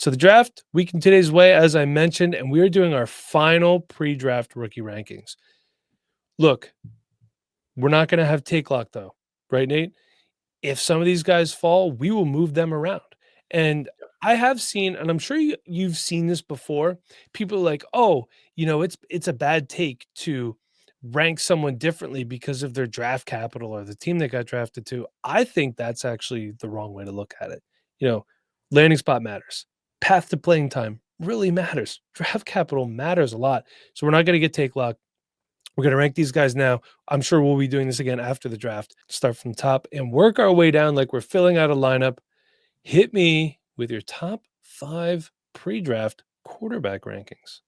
So the draft week in today's way, as I mentioned, and we are doing our final pre-draft rookie rankings. Look, we're not going to have take lock though, right, Nate? If some of these guys fall, we will move them around. And I have seen, and I'm sure you've seen this before. People are like, oh, it's a bad take to rank someone differently because of their draft capital or the team they got drafted to. I think that's actually the wrong way to look at it. Landing spot matters. Path to playing time really matters. Draft capital matters a lot. So we're not going to get take lock. We're going to rank these guys now. I'm sure we'll be doing this again after the draft. Start from the top and work our way down like we're filling out a lineup. Hit me with your top 5 pre-draft quarterback rankings.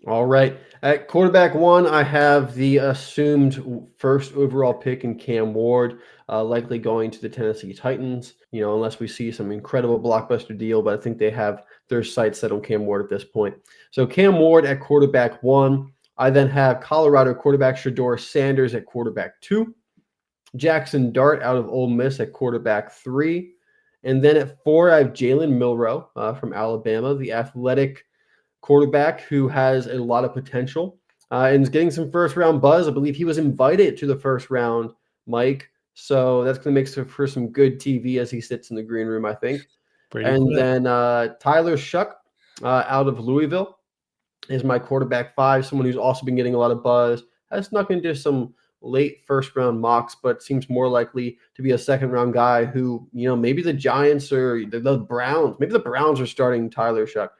All right. At quarterback 1, I have the assumed first overall pick in Cam Ward, likely going to the Tennessee Titans, unless we see some incredible blockbuster deal, but I think they have their sights set on Cam Ward at this point. So Cam Ward at quarterback 1. I then have Colorado quarterback Shedeur Sanders at quarterback 2. Jackson Dart out of Ole Miss at quarterback 3. And then at 4, I have Jalen Milroe from Alabama, the athletic quarterback who has a lot of potential and is getting some first-round buzz. I believe he was invited to the first round, Mike. So that's going to make for some good TV as he sits in the green room, I think. Then Tyler Shuck out of Louisville is my quarterback 5, someone who's also been getting a lot of buzz, has snuck into some late first-round mocks, but seems more likely to be a second-round guy who, maybe the Giants or the Browns, maybe the Browns are starting Tyler Shuck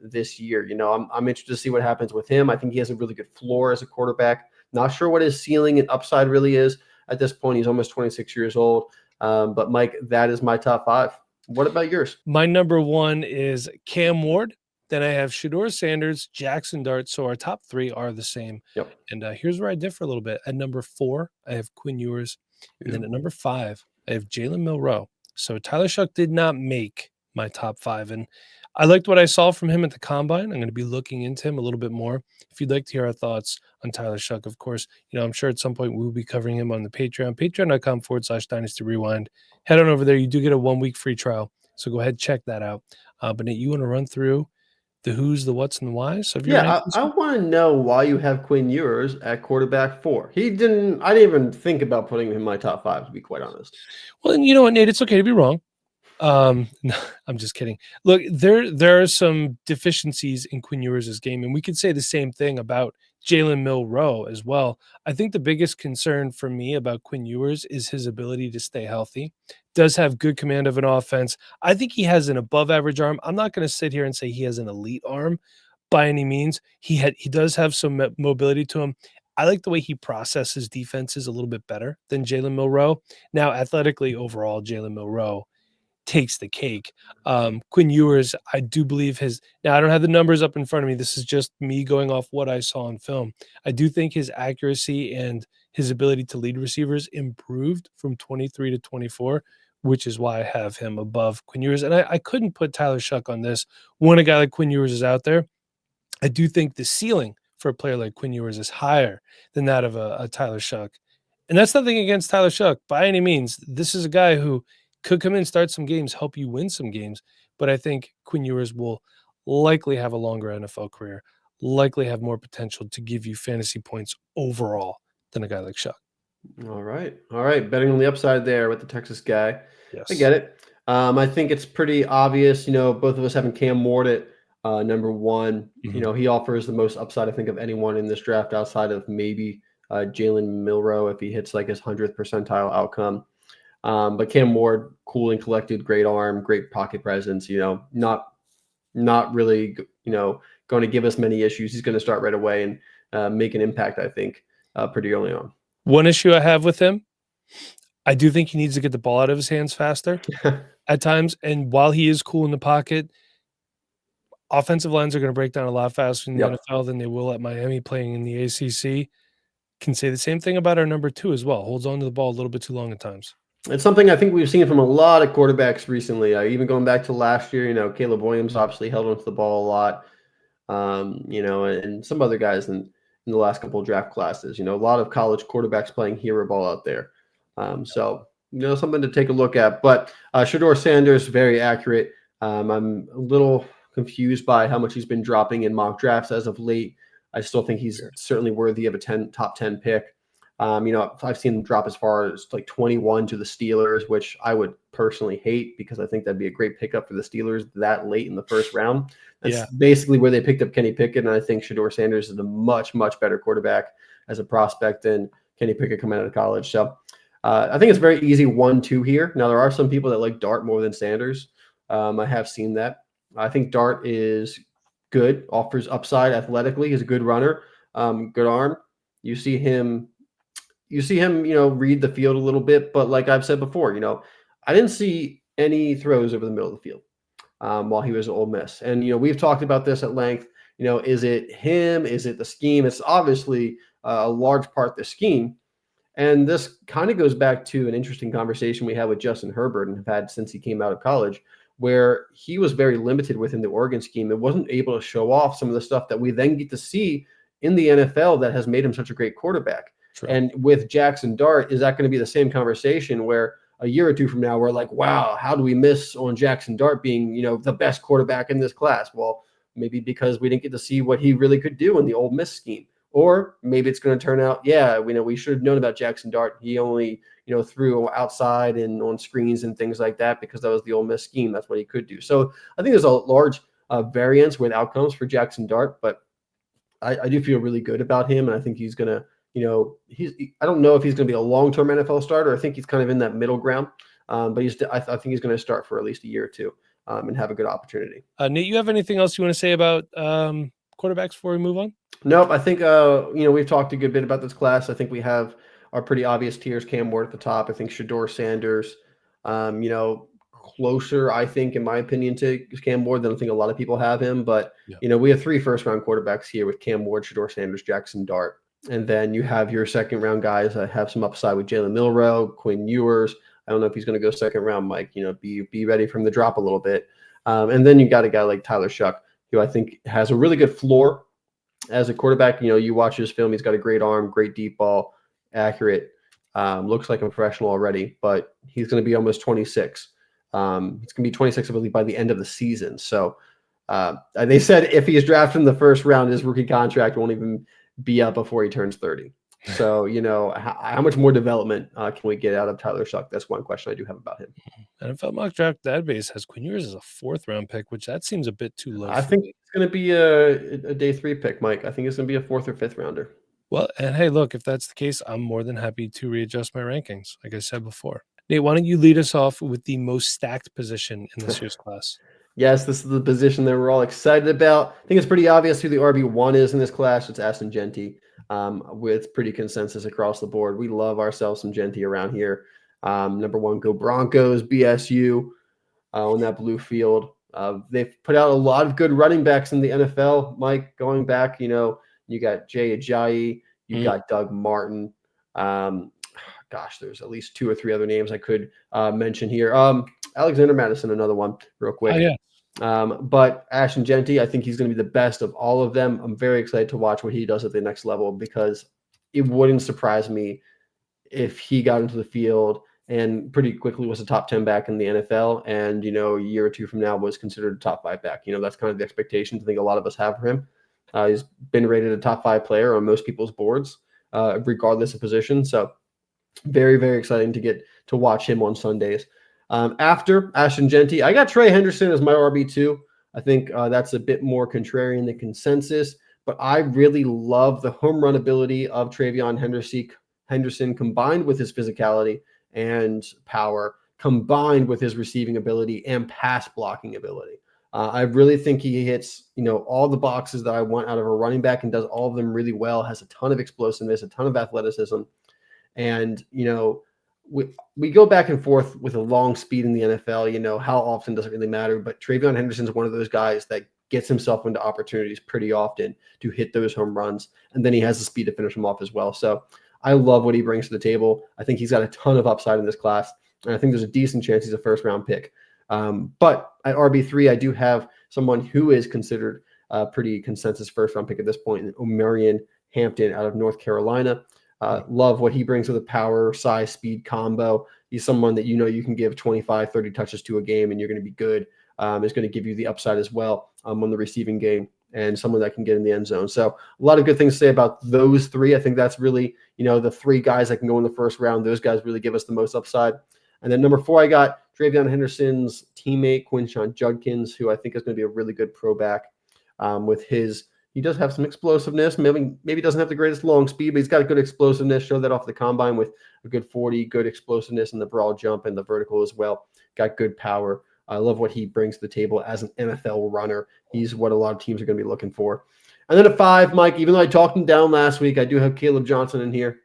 this year. I'm interested to see what happens with him. I think he has a really good floor as a quarterback. Not sure what his ceiling and upside really is at this point. He's almost 26 years old. But Mike, that is my top 5. What about yours? My number 1 is Cam Ward. Then I have Shedeur Sanders, Jackson Dart. So our top 3 are the same. Yep. And here's where I differ a little bit. At number 4, I have Quinn Ewers. And then at number 5, I have Jalen Milroe. So Tyler Shuck did not make my top 5. And I liked what I saw from him at the Combine. I'm going to be looking into him a little bit more. If you'd like to hear our thoughts on Tyler Shuck, of course, I'm sure at some point we will be covering him on the Patreon, patreon.com/Dynasty Rewind. Head on over there. You do get a 1-week free trial. So go ahead, check that out. But Nate, you want to run through the who's, the what's, and the whys of your rankings? I want to know why you have Quinn Ewers at quarterback 4. I didn't even think about putting him in my top 5, to be quite honest. Well, and you know what, Nate, it's okay to be wrong. No, I'm just kidding. Look, there are some deficiencies in Quinn Ewers' game, and we could say the same thing about Jalen Milroe as well. I think the biggest concern for me about Quinn Ewers is his ability to stay healthy. Does have good command of an offense. I think he has an above average arm. I'm not going to sit here and say he has an elite arm by any means. He does have some mobility to him. I like the way he processes defenses a little bit better than Jalen Milroe. Now, athletically overall, Jalen Milroe takes the cake. Quinn Ewers, I do believe now I don't have the numbers up in front of me. This is just me going off what I saw on film. I do think his accuracy and his ability to lead receivers improved from 23 to 24, which is why I have him above Quinn Ewers. And I couldn't put Tyler Shuck on this. When a guy like Quinn Ewers is out there, I do think the ceiling for a player like Quinn Ewers is higher than that of a Tyler Shuck. And that's nothing against Tyler Shuck by any means. This is a guy who could come in, start some games, help you win some games. But I think Quinn Ewers will likely have a longer NFL career, likely have more potential to give you fantasy points overall than a guy like Shuck. All right. Betting on the upside there with the Texas guy. Yes. I get it. I think it's pretty obvious, both of us having Cam Ward at number 1. Mm-hmm. He offers the most upside, I think, of anyone in this draft outside of maybe Jalen Milroe if he hits like his 100th percentile outcome. But Cam Ward, cool and collected, great arm, great pocket presence, not really, going to give us many issues. He's going to start right away and make an impact, I think, pretty early on. One issue I have with him, I do think he needs to get the ball out of his hands faster at times. And while he is cool in the pocket, offensive lines are going to break down a lot faster in the NFL than they will at Miami playing in the ACC. Can say the same thing about our number 2 as well. Holds on to the ball a little bit too long at times. It's something I think we've seen from a lot of quarterbacks recently. Even going back to last year, Caleb Williams obviously held onto the ball a lot, and some other guys in the last couple of draft classes. A lot of college quarterbacks playing hero ball out there. So something to take a look at. But Shedeur Sanders, very accurate. I'm a little confused by how much he's been dropping in mock drafts as of late. I still think he's certainly worthy of a top 10 pick. I've seen him drop as far as like 21 to the Steelers, which I would personally hate because I think that'd be a great pickup for the Steelers that late in the first round. That's basically where they picked up Kenny Pickett, and I think Shedeur Sanders is a much, much better quarterback as a prospect than Kenny Pickett coming out of college. So I think it's very easy 1-2 here. Now, there are some people that like Dart more than Sanders. I have seen that. I think Dart is good, offers upside athletically. He's a good runner, good arm. You see him, read the field a little bit. But like I've said before, I didn't see any throws over the middle of the field while he was at Ole Miss. And, we've talked about this at length. Is it him? Is it the scheme? It's obviously a large part the scheme. And this kind of goes back to an interesting conversation we had with Justin Herbert and have had since he came out of college, where he was very limited within the Oregon scheme and wasn't able to show off some of the stuff that we then get to see in the NFL that has made him such a great quarterback. True. And with Jackson Dart, is that going to be the same conversation where a year or two from now, we're like, wow, how do we miss on Jackson Dart being, the best quarterback in this class? Well, maybe because we didn't get to see what he really could do in the Ole Miss scheme. Or maybe it's going to turn out, we should have known about Jackson Dart. He only, threw outside and on screens and things like that because that was the Ole Miss scheme. That's what he could do. So I think there's a large variance with outcomes for Jackson Dart, but I do feel really good about him. And I think he's going to, I don't know if he's going to be a long-term NFL starter. I think he's kind of in that middle ground, but I think he's going to start for at least a year or two and have a good opportunity. Nate, you have anything else you want to say about quarterbacks before we move on? Nope. I think, we've talked a good bit about this class. I think we have our pretty obvious tiers. Cam Ward at the top. I think Shedeur Sanders, closer, I think, in my opinion, to Cam Ward than I think a lot of people have him. But, we have 3 first-round quarterbacks here with Cam Ward, Shedeur Sanders, Jackson Dart. And then you have your second-round guys that have some upside with Jalen Milroe, Quinn Ewers. I don't know if he's going to go second round, Mike. Be ready for him to drop a little bit. And then you got a guy like Tyler Shuck, who I think has a really good floor as a quarterback. You watch his film, he's got a great arm, great deep ball, accurate, looks like a professional already, but he's going to be almost 26. He's going to be 26, I believe, by the end of the season. So they said if he's drafted in the first round, his rookie contract won't even be up before he turns 30. So, how much more development can we get out of Tyler Shuck? That's one question I do have about him. NFL mock draft database has Quinn Ewers as a 4th-round pick, which that seems a bit too low. I think it's going to be a day 3 pick, Mike. I think it's going to be a 4th or 5th rounder. Well, and hey, look, if that's the case, I'm more than happy to readjust my rankings, like I said before. Nate, why don't you lead us off with the most stacked position in this year's class? Yes, this is the position that we're all excited about. I think it's pretty obvious who the RB1 is in this class. It's Ashton Jeanty, with pretty consensus across the board. We love ourselves some Jeanty around here. Number 1, go Broncos, BSU on that blue field. They've put out a lot of good running backs in the NFL, Mike, going back. You got Jay Ajayi, you got Doug Martin. There's at least 2 or 3 other names I could mention here. Alexander Madison, another one, real quick. Oh, yeah. But Ashton Jeanty, I think he's going to be the best of all of them. I'm very excited to watch what he does at the next level because it wouldn't surprise me if he got into the field and pretty quickly was a top 10 back in the NFL. And, a year or 2 from now was considered a top 5 back. That's kind of the expectations I think a lot of us have for him. He's been rated a top 5 player on most people's boards, regardless of position. So very, very exciting to get to watch him on Sundays. After Ashton Jeanty, I got Trey Henderson as my RB2. I think that's a bit more contrarian than consensus, but I really love the home run ability of Travion Henderson combined with his physicality and power, combined with his receiving ability and pass blocking ability. I really think he hits, all the boxes that I want out of a running back and does all of them really well, has a ton of explosiveness, a ton of athleticism. And, we go back and forth with a long speed in the NFL. How often doesn't really matter, but Travion Henderson is one of those guys that gets himself into opportunities pretty often to hit those home runs. And then he has the speed to finish them off as well. So I love what he brings to the table. I think he's got a ton of upside in this class. And I think there's a decent chance he's a 1st-round pick. But at RB3, I do have someone who is considered a pretty consensus 1st-round pick at this point, Omarion Hampton out of North Carolina. Love what he brings with a power, size, speed combo. He's someone that you can give 25, 30 touches to a game and you're going to be good. is going to give you the upside as well on the receiving game, and someone that can get in the end zone. So a lot of good things to say about those three. I think that's really, the three guys that can go in the first round. Those guys really give us the most upside. And then number 4, I got Travion Henderson's teammate, Quinshon Judkins, who I think is going to be a really good pro back with his – he does have some explosiveness. Maybe doesn't have the greatest long speed, but he's got a good explosiveness. Showed that off the combine with a good 40, good explosiveness in the broad jump and the vertical as well. Got good power. I love what he brings to the table as an NFL runner. He's what a lot of teams are going to be looking for. And then at 5, Mike, even though I talked him down last week, I do have Caleb Johnson in here.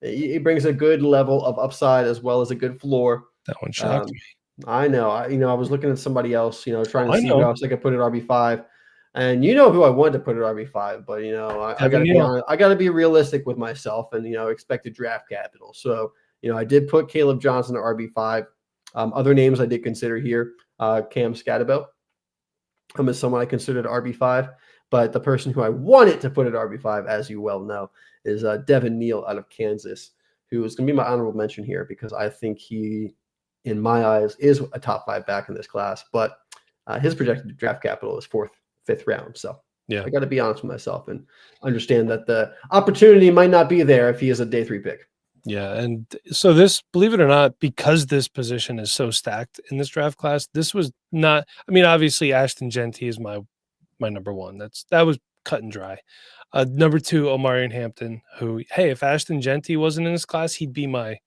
He brings a good level of upside as well as a good floor. That one shocked me. I know. I was looking at somebody else, trying to see know. who else I could put at RB5. And you know who I wanted to put at RB5, but I got to be honest, I got to be realistic with myself and expected draft capital. So I did put Caleb Johnson at RB5. Other names I did consider here, Cam Scatterbo. As someone I considered RB5, but the person who I wanted to put at RB5, as you well know, is Devin Neal out of Kansas, who is going to be my honorable mention here because I think he, in my eyes, is a top 5 back in this class. But his projected draft capital is 4th, 5th round. So yeah, I got to be honest with myself and understand that the opportunity might not be there if he is a day 3 pick. Yeah, and so this, believe it or not, because this position is so stacked in this draft class, this was not. I mean, obviously, Ashton Genty is my number 1. That was cut and dry. Number 2, Omarion Hampton, who, hey, if Ashton Genty wasn't in this class, he'd be my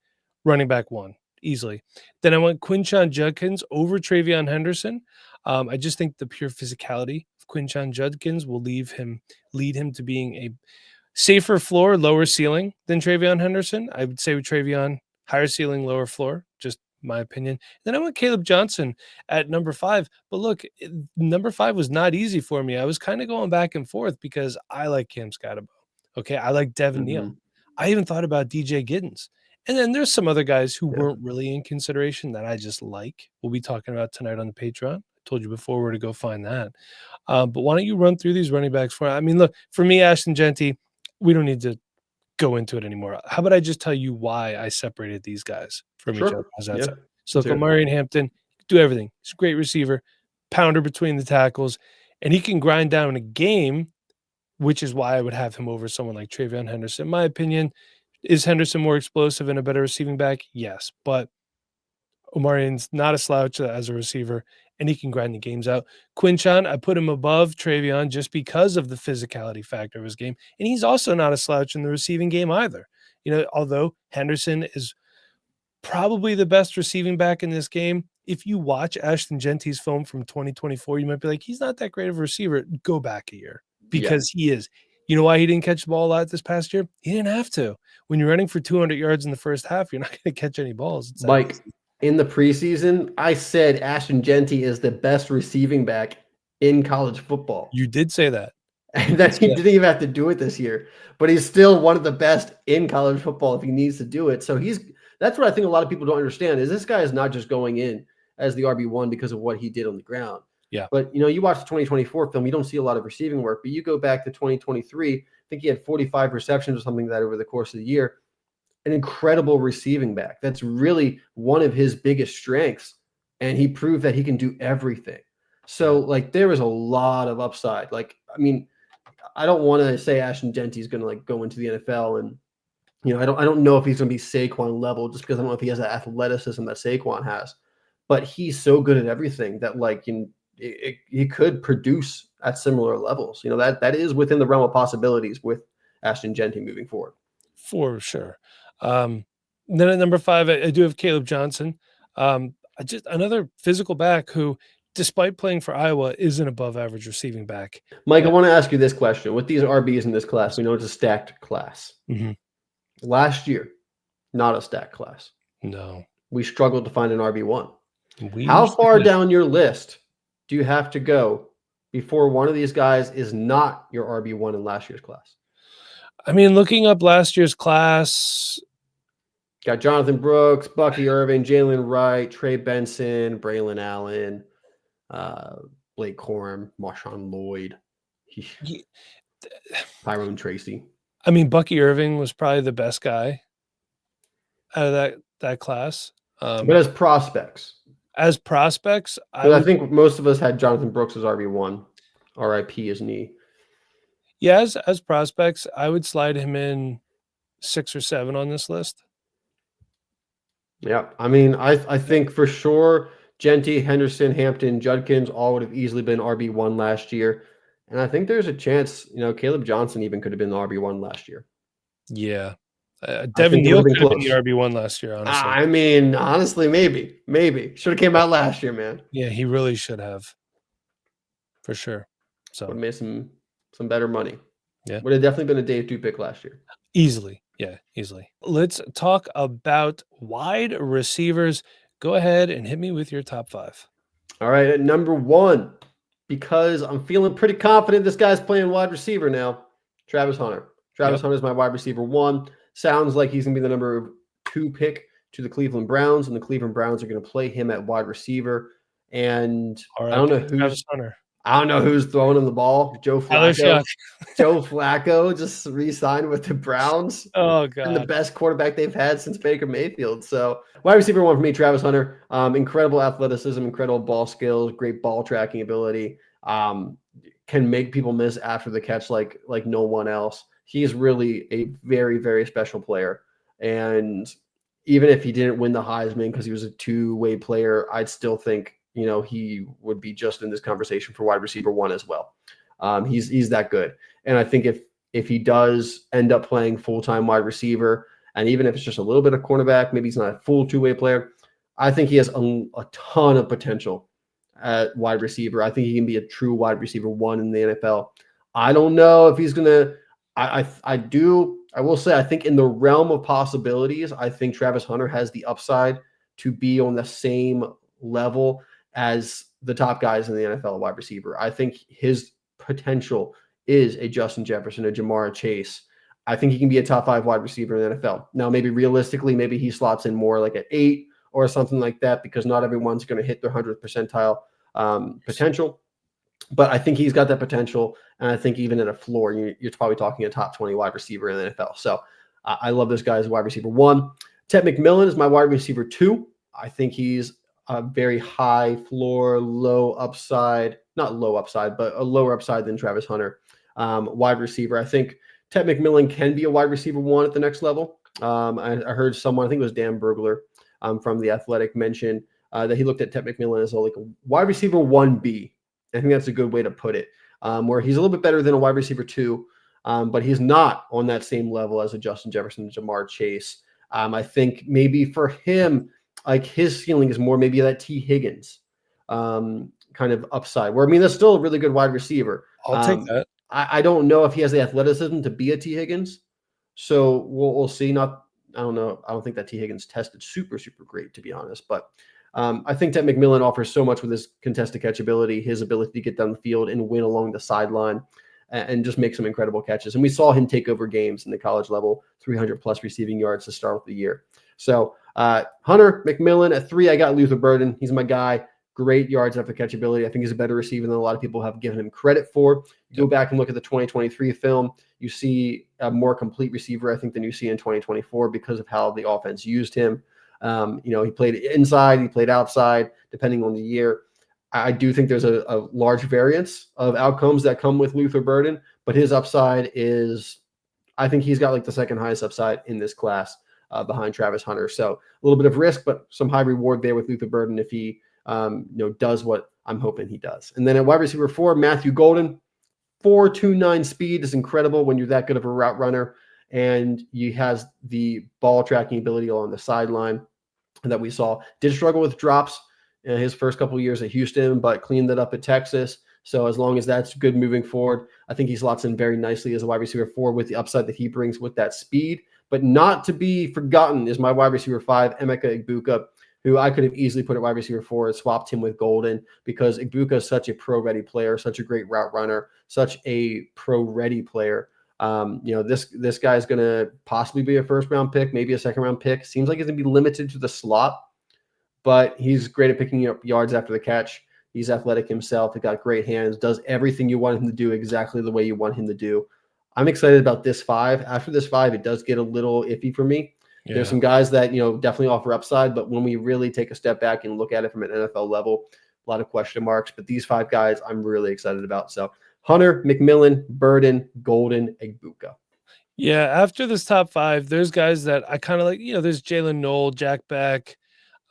running back 1 easily. Then I went Quinshon Judkins over Travion Henderson. I just think the pure physicality of Quinshon Judkins will lead him to being a safer floor, lower ceiling than Travion Henderson. I would say with Travion, higher ceiling, lower floor, just my opinion. Then I went Caleb Johnson at number 5. But look, number 5 was not easy for me. I was kind of going back and forth because I like Cam Scatterbo. Okay, I like Devin Neal. I even thought about DJ Giddens. And then there's some other guys who weren't really in consideration that I just like. We'll be talking about tonight on the Patreon. I told you before where to go find that. But why don't you run through these running backs for me? I mean, look, for me, Ashton Genty, we don't need to go into it anymore. How about I just tell you why I separated these guys from each other? So look, Omarion Hampton, do everything. He's a great receiver, pounder between the tackles, and he can grind down a game, which is why I would have him over someone like Travion Henderson. In my opinion, is Henderson more explosive and a better receiving back? Yes, but Omarion's not a slouch as a receiver, and he can grind the games out. Quinshon, I put him above Travion just because of the physicality factor of his game, and he's also not a slouch in the receiving game either. Although Henderson is probably the best receiving back in this game, if you watch Ashton Genty's film from 2024, you might be like, he's not that great of a receiver. Go back a year because he is. You know why he didn't catch the ball a lot this past year? He didn't have to. When you're running for 200 yards in the first half, you're not going to catch any balls. It's Mike, in the preseason, I said Ashton Genty is the best receiving back in college football. You did say that. And that he didn't even have to do it this year, but he's still one of the best in college football if he needs to do it. So that's what I think a lot of people don't understand is this guy is not just going in as the RB1 because of what he did on the ground. Yeah. But, you watch the 2024 film, you don't see a lot of receiving work, but you go back to 2023, I think he had 45 receptions or something like that over the course of the year. An incredible receiving back. That's really one of his biggest strengths. And he proved that he can do everything. So there is a lot of upside. I don't want to say Ashton Genty is going to go into the NFL, and I don't know if he's going to be Saquon level just because I don't know if he has that athleticism that Saquon has, but he's so good at everything that he could produce at similar levels. That is within the realm of possibilities with Ashton Genty moving forward. For sure. Then at number 5, I do have Caleb Johnson. Just another physical back who, despite playing for Iowa, is an above average receiving back. Mike, I want to ask you this question. With these RBs in this class, we know it's a stacked class. Mm-hmm. Last year, not a stacked class. No. We struggled to find an RB1. How far down your list do you have to go before one of these guys is not your RB1 in last year's class? I mean, looking up last year's class, got Jonathan Brooks, Bucky Irving, Jalen Wright, Trey Benson, Braylon Allen, Blake Corum, Marshawn Lloyd, Tyrone Tracy. I mean, Bucky Irving was probably the best guy out of that class. But as prospects. As prospects, I Because I would, think most of us had Jonathan Brooks as RB1. RIP his knee. yeah, as prospects, I would slide him in 6 or 7 on this list. Yeah. I mean, I think for sure Genty, Henderson, Hampton, Judkins all would have easily been RB1 last year. And I think there's a chance, Caleb Johnson even could have been the RB1 last year. Yeah. I Devin think it would Neal have been could have been the close. RB1 last year, honestly. I mean, honestly, maybe. Should have came out last year, man. Yeah, he really should have, for sure. Would So, have made some better money. yeah, Would have definitely been a day 2 pick last year. easily. Yeah, easily. Let's talk about wide receivers. Go ahead and hit me with your top 5. All right, at number 1, because I'm feeling pretty confident this guy's playing wide receiver now, Travis Hunter. Travis Yep. Hunter is my wide receiver 1. Sounds like he's going to be the number 2 pick to the Cleveland Browns, and the Cleveland Browns are going to play him at wide receiver. And I don't RIP know Travis Hunter. who's throwing him the ball. Joe Tyler Flacco. Shough. Joe Flacco just re-signed with the Browns. Oh, And the God. best quarterback they've had since Baker Mayfield. So wide receiver 1 for me, Travis Hunter. Incredible athleticism, incredible ball skills, great ball tracking ability. Can make people miss after the catch like no one else. He's really a very, very special player. And even if he didn't win the Heisman because he was a two-way player, I'd still think, he would be just in this conversation for wide receiver 1 as well. He's that good. And I think if he does end up playing full-time wide receiver, and even if it's just a little bit of cornerback, maybe he's not a full two-way player, I think he has a ton of potential at wide receiver. I think he can be a true wide receiver 1 in the NFL. I don't know if he's going to – I will say I think in the realm of possibilities, I think Travis Hunter has the upside to be on the same level as the top guys in the NFL wide receiver. I think his potential is a Justin Jefferson, a Jamar Chase. I think he can be a top 5 wide receiver in the NFL. Now, maybe realistically, maybe he slots in more like at 8 or something like that, because not everyone's going to hit their 100th percentile potential. But I think he's got that potential. And I think even at a floor, you're probably talking a top 20 wide receiver in the NFL. So I love this guy as wide receiver 1. Ted McMillan is my wide receiver 2. I think he's a very high floor, low upside, not low upside, but a lower upside than Travis Hunter. Wide receiver. I think Ted McMillan can be a wide receiver 1 at the next level. I heard someone, I think it was Dan Bergler from The Athletic, mention that he looked at Ted McMillan as like a wide receiver 1B. I think that's a good way to put it, where he's a little bit better than a wide receiver 2, but he's not on that same level as a Justin Jefferson, Jamar Chase. I think maybe for him, like his ceiling is more maybe that T. Higgins kind of upside, where I mean, that's still a really good wide receiver. I'll take that. I don't know if he has the athleticism to be a T. Higgins. So we'll see. I don't know. I don't think that T. Higgins tested super, super great, to be honest. But I think that McMillan offers so much with his contested catch ability, his ability to get down the field and win along the sideline and just make some incredible catches. And we saw him take over games in the college level, 300-plus receiving yards to start with the year. So Hunter, McMillan at 3, I got Luther Burden. He's my guy. Great yards after catch ability. I think he's a better receiver than a lot of people have given him credit for. Go back and look at the 2023 film. You see a more complete receiver, I think, than you see in 2024 because of how the offense used him. He played inside, he played outside, depending on the year. I do think there's a large variance of outcomes that come with Luther Burden, but his upside is, I think he's got like the second highest upside in this class behind Travis Hunter. So a little bit of risk, but some high reward there with Luther Burden if he does what I'm hoping he does. And then at wide receiver 4, Matthew Golden, 4.29 speed is incredible when you're that good of a route runner, and he has the ball tracking ability along the sideline that we saw. Did struggle with drops in his first couple of years at Houston, but cleaned that up at Texas. So as long as that's good moving forward, I think he slots in very nicely as a wide receiver 4 with the upside that he brings with that speed. But not to be forgotten is my wide receiver 5, Emeka Egbuka, who I could have easily put at wide receiver 4 and swapped him with Golden, because Egbuka is such a pro-ready player, such a great route runner, such a pro-ready player. This guy is going to possibly be a first-round pick, maybe a second-round pick. Seems like he's going to be limited to the slot, but he's great at picking up yards after the catch. He's athletic himself. He got great hands, does everything you want him to do exactly the way you want him to do. I'm excited about this 5. After this 5, it does get a little iffy for me. There's Yeah. some guys that, definitely offer upside, but when we really take a step back and look at it from an NFL level, a lot of question marks. But these 5 guys I'm really excited about. So Hunter, McMillan, Burden, Golden, Egbuka. Yeah, after this top 5, there's guys that I kinda like, there's Jalen Noel, Jack Beck,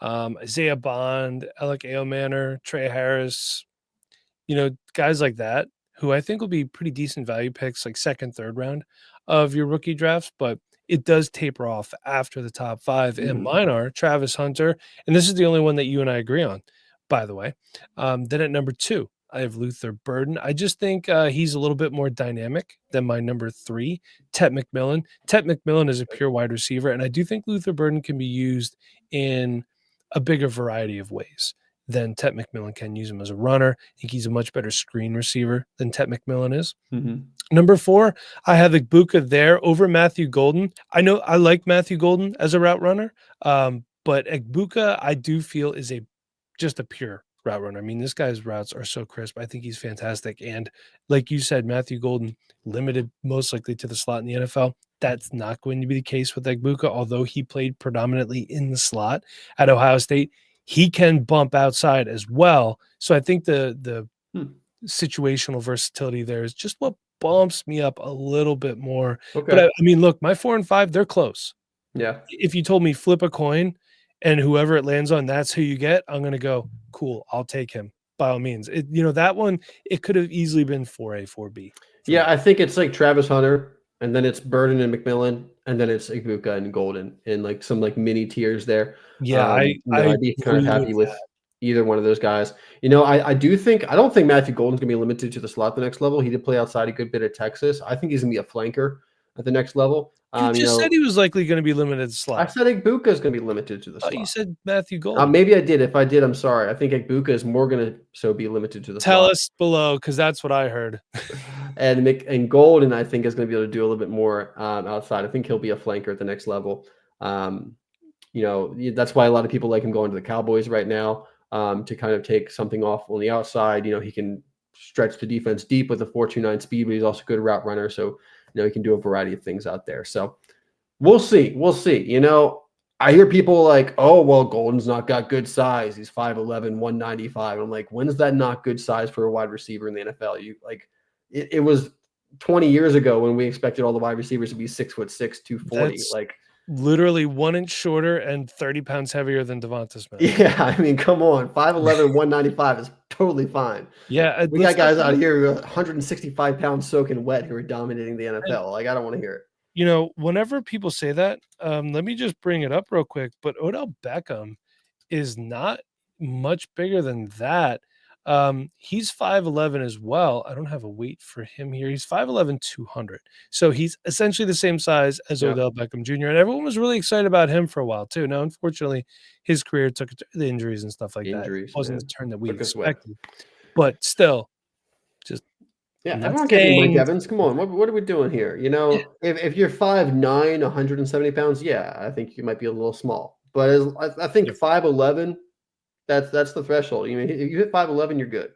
Isaiah Bond, Alec Eomanor, Trey Harris, guys like that who I think will be pretty decent value picks, like second, third round of your rookie drafts, but it does taper off after the top 5. And Mhm. mine are Travis Hunter, and this is the only one that you and I agree on, by the way. Then at number 2, I have Luther Burden. I just think he's a little bit more dynamic than my number 3, Tet McMillan. Tet McMillan is a pure wide receiver, and I do think Luther Burden can be used in a bigger variety of ways than Tet McMillan can. Use him as a runner. I think he's a much better screen receiver than Tet McMillan is. Mhm. Number 4, I have Egbuka there over Matthew Golden. I know I like Matthew Golden as a route runner, but Egbuka I do feel is just a pure route runner. I mean, this guy's routes are so crisp. I think he's fantastic. And like you said, Matthew Golden limited most likely to the slot in the NFL. That's not going to be the case with Egbuka, although he played predominantly in the slot at Ohio State. He can bump outside as well. So I think the Hmm. situational versatility there is just what bumps me up a little bit more. But Okay. I mean, look, my 4 and 5, they're close. Yeah. If you told me flip a coin and whoever it lands on, that's who you get, I'm gonna go, cool, I'll take him by all means. That one, it could have easily been 4A, 4B for Yeah, me. I think it's like Travis Hunter, and then it's Burden and McMillan, and then it's Egbuka and Golden in like some like mini tiers there. Yeah, I I'd be kind of agree with happy with either one of those guys. I don't think Matthew Golden's gonna be limited to the slot the next level. He did play outside a good bit at Texas. I think he's gonna be a flanker at the next level. you just said he was likely gonna be limited to I slot. said Egbuka is gonna be limited to the Oh, you slot. said Matthew Golden. Maybe I did. If I did, I'm sorry. I think Egbuka is more gonna be limited to the Tell slot. us below because that's what I heard. And Golden, I think, is going to be able to do a little bit more outside. I think he'll be a flanker at the next level. That's why a lot of people like him going to the Cowboys right now to kind of take something off on the outside. He can stretch the defense deep with a 4.29 speed, but he's also a good route runner. So, he can do a variety of things out there. So we'll see. We'll see. I hear people like, oh, well, Golden's not got good size. He's 5'11", 195. I'm like, when's that not good size for a wide receiver in the NFL? It was 20 years ago when we expected all the wide receivers to be 6'6", 240. That's literally 1 inch shorter and 30 pounds heavier than Devonta Smith. Yeah, I mean, come on. 5'11", 195 is totally fine. Yeah, We got guys out here who are 165 pounds soaking wet who are dominating the NFL. Like, I don't want to hear it. Whenever people say that, let me just bring it up real quick. But Odell Beckham is not much bigger than that. He's 5'11 as well. I don't have a weight for him here. He's 5'11, 200. So he's essentially the same size as Yeah. Odell Beckham Jr. And everyone was really excited about him for a while too. Now, unfortunately, his career took the injuries and stuff like that. It Injuries, wasn't man. the turn that we Took us away. expected. But still, just Yeah, I'm not everyone can't be Mike saying Evans. Come on, what are we doing here? If you're 5'9", 170 pounds, yeah, I think you might be a little small. But I think Yep. 5'11", that's the threshold. If you hit 5'11", you're good.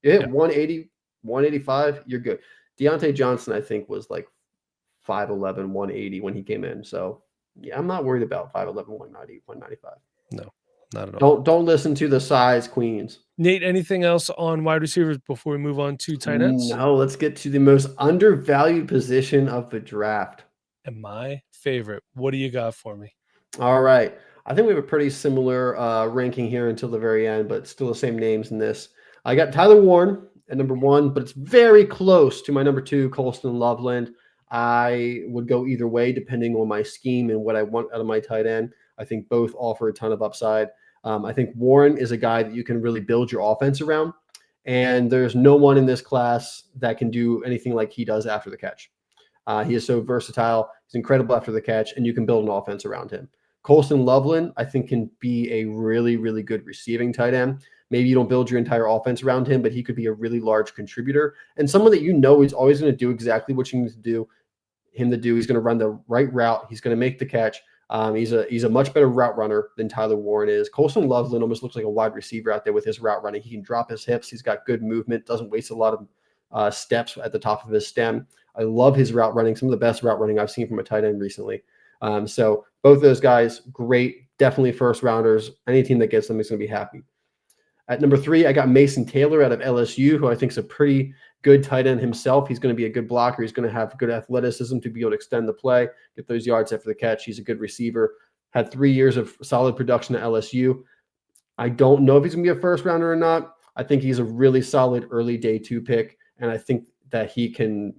You hit Yep. 180, 185, you're good. Deontay Johnson, I think, was like 5'11", 180 when he came in. So yeah, I'm not worried about 5'11", 190, 195. No, not at all. Don't listen to the size queens. Nate, anything else on wide receivers before we move on to tight ends? No, let's get to the most undervalued position of the draft. And my favorite. What do you got for me? All right. I think we have a pretty similar ranking here until the very end, but still the same names in this. I got Tyler Warren at number 1, but it's very close to my number 2, Colston Loveland. I would go either way depending on my scheme and what I want out of my tight end. I think both offer a ton of upside. I think Warren is a guy that you can really build your offense around, and there's no one in this class that can do anything like he does after the catch. He is so versatile. He's incredible after the catch, and you can build an offense around him. Colston Loveland, I think, can be a really, really good receiving tight end. Maybe you don't build your entire offense around him, but he could be a really large contributor and someone that is always going to do exactly what you need him to do. He's going to run the right route. He's going to make the catch. He's a much better route runner than Tyler Warren is. Colston Loveland almost looks like a wide receiver out there with his route running. He can drop his hips. He's got good movement, doesn't waste a lot of steps at the top of his stem. I love his route running, some of the best route running I've seen from a tight end recently. So both those guys, great, definitely first rounders. Any team that gets them is going to be happy. At number 3, I got Mason Taylor out of LSU, who I think is a pretty good tight end himself. He's going to be a good blocker. He's going to have good athleticism to be able to extend the play, get those yards after the catch. He's a good receiver. Had 3 years of solid production at LSU. I don't know if he's going to be a first rounder or not. I think he's a really solid early day 2 pick, and I think that he can,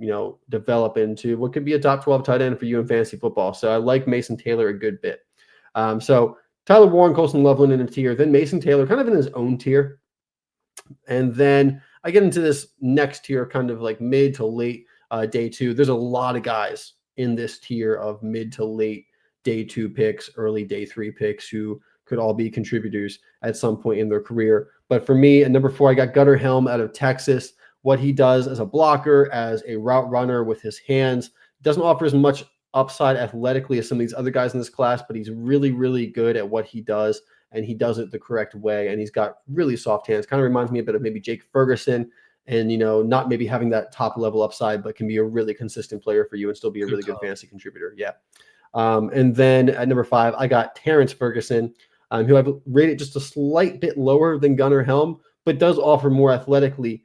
develop into what could be a top 12 tight end for you in fantasy football. So I like Mason Taylor a good bit. So Tyler Warren, Colston Loveland in a tier, then Mason Taylor kind of in his own tier. And then I get into this next tier, kind of like mid to late day 2. There's a lot of guys in this tier of mid to late day 2 picks, early day 3 picks who could all be contributors at some point in their career. But for me, at number 4, I got Gunnar Helm out of Texas. What he does as a blocker, as a route runner with his hands, doesn't offer as much upside athletically as some of these other guys in this class, but he's really, really good at what he does, and he does it the correct way, and he's got really soft hands. Kind of reminds me a bit of maybe Jake Ferguson, and not maybe having that top level upside, but can be a really consistent player for you and still be a really good fantasy contributor. Yeah. And then at number 5, I got Terrence Ferguson, who I've rated just a slight bit lower than Gunnar Helm, but does offer more athletically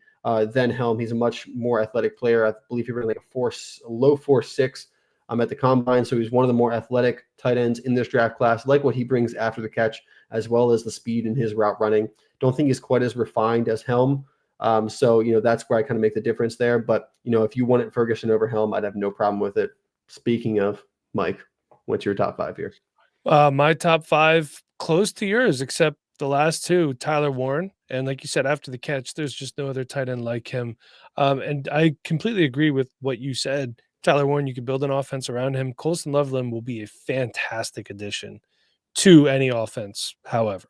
than Helm. He's a much more athletic player. I believe he ran like a low 4.6 at the combine. So he's one of the more athletic tight ends in this draft class, like what he brings after the catch, as well as the speed in his route running. Don't think he's quite as refined as Helm. So that's where I kind of make the difference there. But, if you wanted Ferguson over Helm, I'd have no problem with it. Speaking of, Mike, what's your top 5 here? My top 5 close to yours, except the last 2, Tyler Warren. And like you said, after the catch, there's just no other tight end like him. And I completely agree with what you said. Tyler Warren, you could build an offense around him. Colston Loveland will be a fantastic addition to any offense, however.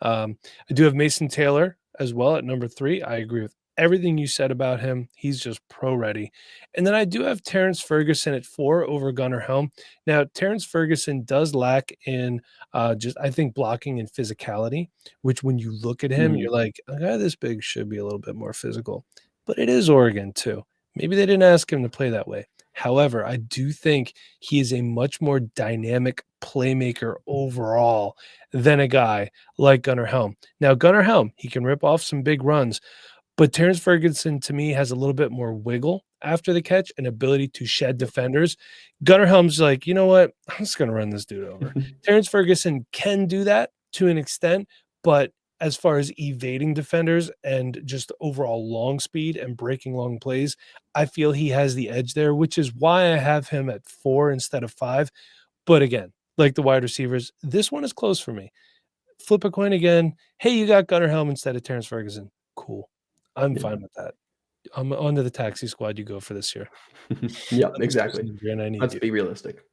I do have Mason Taylor as well at number 3. I agree with everything you said about him. He's just pro ready. And then I do have Terrence Ferguson at 4 over Gunnar Helm. Now, Terrence Ferguson does lack in just, I think, blocking and physicality, which when you look at him, you're like, a guy this big should be a little bit more physical. But it is Oregon, too. Maybe they didn't ask him to play that way. However, I do think he is a much more dynamic playmaker overall than a guy like Gunnar Helm. Now, Gunnar Helm, he can rip off some big runs, but Terrence Ferguson, to me, has a little bit more wiggle after the catch and ability to shed defenders. Gunnar Helm's like, you know what? I'm just going to run this dude over. Terrence Ferguson can do that to an extent, but as far as evading defenders and just overall long speed and breaking long plays, I feel he has the edge there, which is why I have him at 4 instead of 5. But again, like the wide receivers, this one is close for me. Flip a coin again. Hey, you got Gunnar Helm instead of Terrence Ferguson. Cool. I'm fine with that. I'm onto the taxi squad you go for this year. Yeah, Let me switch exactly. to the green, I need Let's you. be realistic.